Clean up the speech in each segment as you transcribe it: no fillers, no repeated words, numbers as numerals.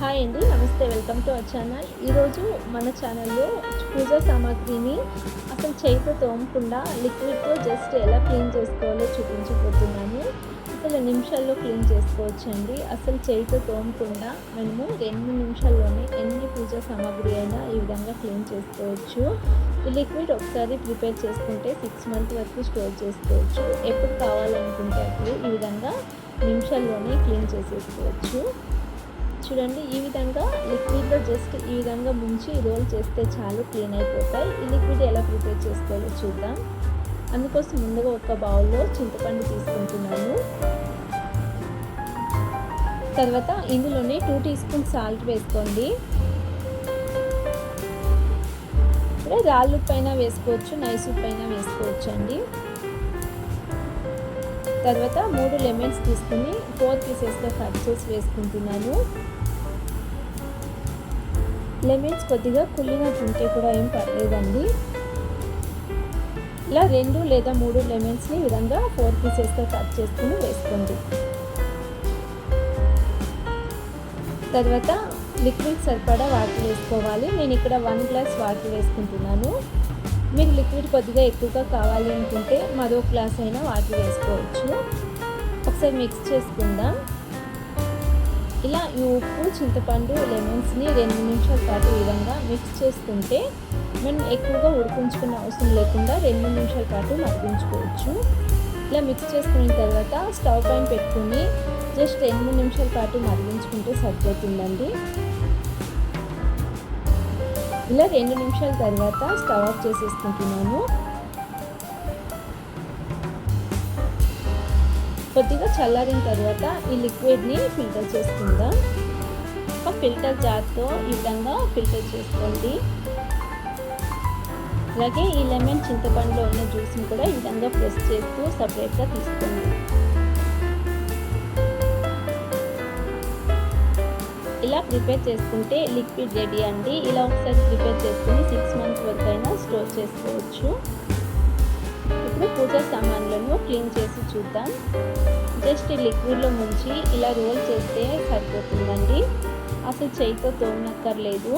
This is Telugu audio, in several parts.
హాయ్ అండి, నమస్తే. Welcome to our channel. ఈరోజు మన ఛానల్లో పూజా సామాగ్రిని అసలు చేతితో తోమకుండా లిక్విడ్తో జస్ట్ ఎలా క్లీన్ చేసుకోవాలో చూపించబోతున్నాను. అసలు నిమిషాల్లో క్లీన్ చేసుకోవచ్చండి. అసలు చేతితో తోమకుండా మనము 2 నిమిషాల్లోనే ఎన్ని పూజా సామాగ్రి అయినా ఈ విధంగా క్లీన్ చేసుకోవచ్చు. ఈ లిక్విడ్ ఒకసారి ప్రిపేర్ చేసుకుంటే 6 మంత్స్ వరకు స్టోర్ చేసుకోవచ్చు. ఎప్పుడు కావాలనుకుంటే అప్పుడు ఈ విధంగా నిమిషాల్లోనే క్లీన్ చేసేసుకోవచ్చు. చూడండి, ఈ విధంగా లిక్విడ్లో జస్ట్ ఈ విధంగా ముంచి రోల్ చేస్తే చాలు, క్లీన్ అయిపోతాయి. ఈ లిక్విడ్ ఎలా ప్రిపేర్ చేసుకోవాలో చూద్దాం. అందుకోసం ముందుగా ఒక బౌల్లో చింతపండు తీసుకుంటున్నాను. తర్వాత ఇందులోనే 2 టీ స్పూన్స్ సాల్ట్ వేసుకోండి. ఇప్పుడు రాళ్ళు ఉప్పైనా వేసుకోవచ్చు, నైస్ ఉప్పైనా వేసుకోవచ్చు అండి. తర్వాత 3 లెమన్స్ తీసుకుని 4 పీసెస్గా కట్ చేసి వేసుకుంటున్నాను. లెమన్స్ కొద్దిగా కుళ్ళినట్టుంటే కూడా ఏం పర్లేదండి. ఇలా 2 లేదా 3 లెమన్స్ని ఈ విధంగా 4 పీసెస్గా కట్ చేసుకుని వేసుకోండి. తర్వాత లిక్విడ్ సరిపడా వాటర్ వేసుకోవాలి. నేను ఇక్కడ 1 గ్లాస్ వాటర్ వేసుకుంటున్నాను. మీకు లిక్విడ్ కొద్దిగా ఎక్కువగా కావాలి అనుకుంటే మరో గ్లాస్ అయినా వాటర్ వేసుకోవచ్చు. ఒకసారి మిక్స్ చేసుకుందాం. ఇలా ఈ ఉప్పు, చింతపండు, లెమన్స్ని 2 నిమిషాల పాటు ఈ విధంగా మిక్స్ చేసుకుంటే మనం ఎక్కువగా ఉడికించుకునే అవసరం లేకుండా 2 నిమిషాల పాటు మరిగించుకోవచ్చు. ఇలా మిక్స్ చేసుకున్న తర్వాత స్టవ్ పైన పెట్టుకుని జస్ట్ 2 నిమిషాల పాటు మరిగించుకుంటే సరిపోతుందండి. ఇలా 2 నిమిషాల తర్వాత స్టవ్ ఆఫ్ చేసేసుకుంటున్నాను. కొద్దిగా చల్లారిన తర్వాత ఈ లిక్విడ్ని ఫిల్టర్ చేసుకుందాం. ఒక ఫిల్టర్ జార్తో ఈ విధంగా ఫిల్టర్ చేసుకోండి. అలాగే ఈ లెమన్, చింతపండులో ఉన్న జ్యూస్ని కూడా ఈ విధంగా ప్రెస్ చేస్తూ సపరేట్గా తీసుకోండి. ఇలా ప్రిపేర్ చేసుకుంటే లిక్విడ్ రెడీ అండి. ఇలా ఒకసారి ప్రిపేర్ చేసుకుని 6 మంత్స్ వరకు అయినా స్టోర్ చేసుకోవచ్చు. ఇప్పుడు పూజా సామాన్లను క్లీన్ చేసి చూద్దాం. జస్ట్ ఈ లిక్విడ్లో ముంచి ఇలా రోల్ చేస్తే సరిపోతుందండి. అసలు చేయితో తోమనక్కర్లేదు.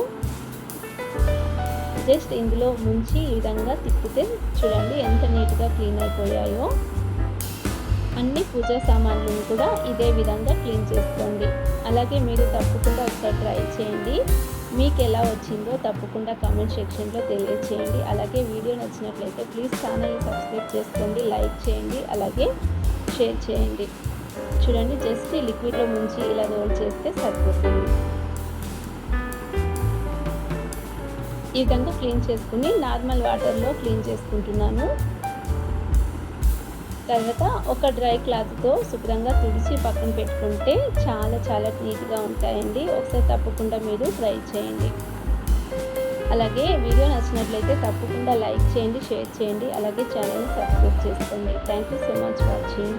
జస్ట్ ఇందులో ముంచి ఈ విధంగా తిప్పితే చూడండి ఎంత నీట్గా క్లీన్ అయిపోయాయో. అన్ని పూజా సామాన్లను కూడా ఇదే విధంగా క్లీన్ చేసుకోండి. అలాగే మీరు తప్పకుండా ఒకసారి ట్రై చేయండి. మీకు ఎలా వచ్చిందో తప్పకుండా కామెంట్ సెక్షన్లో తెలియచేయండి. అలాగే వీడియో నచ్చినట్లయితే ప్లీజ్ ఛానల్ని సబ్స్క్రైబ్ చేసుకోండి, లైక్ చేయండి, అలాగే షేర్ చేయండి. చూడండి, జస్ట్ ఈ లిక్విడ్లో ముంచి ఇలా రోల్ చేస్తే సరిపోతుంది. ఈ విధంగా క్లీన్ చేసుకుని నార్మల్ వాటర్లో క్లీన్ చేసుకుంటున్నాను. తర్వాత ఒక డ్రై క్లాత్తో శుభ్రంగా తుడిచి పక్కన పెట్టుకుంటే చాలా నీట్గా ఉంటాయండి. ఒకసారి తప్పకుండా మీరు ట్రై చేయండి. అలాగే వీడియో నచ్చినట్లయితే తప్పకుండా లైక్ చేయండి, షేర్ చేయండి, అలాగే ఛానల్ని సబ్స్క్రైబ్ చేసుకోండి. Thank you so much watching.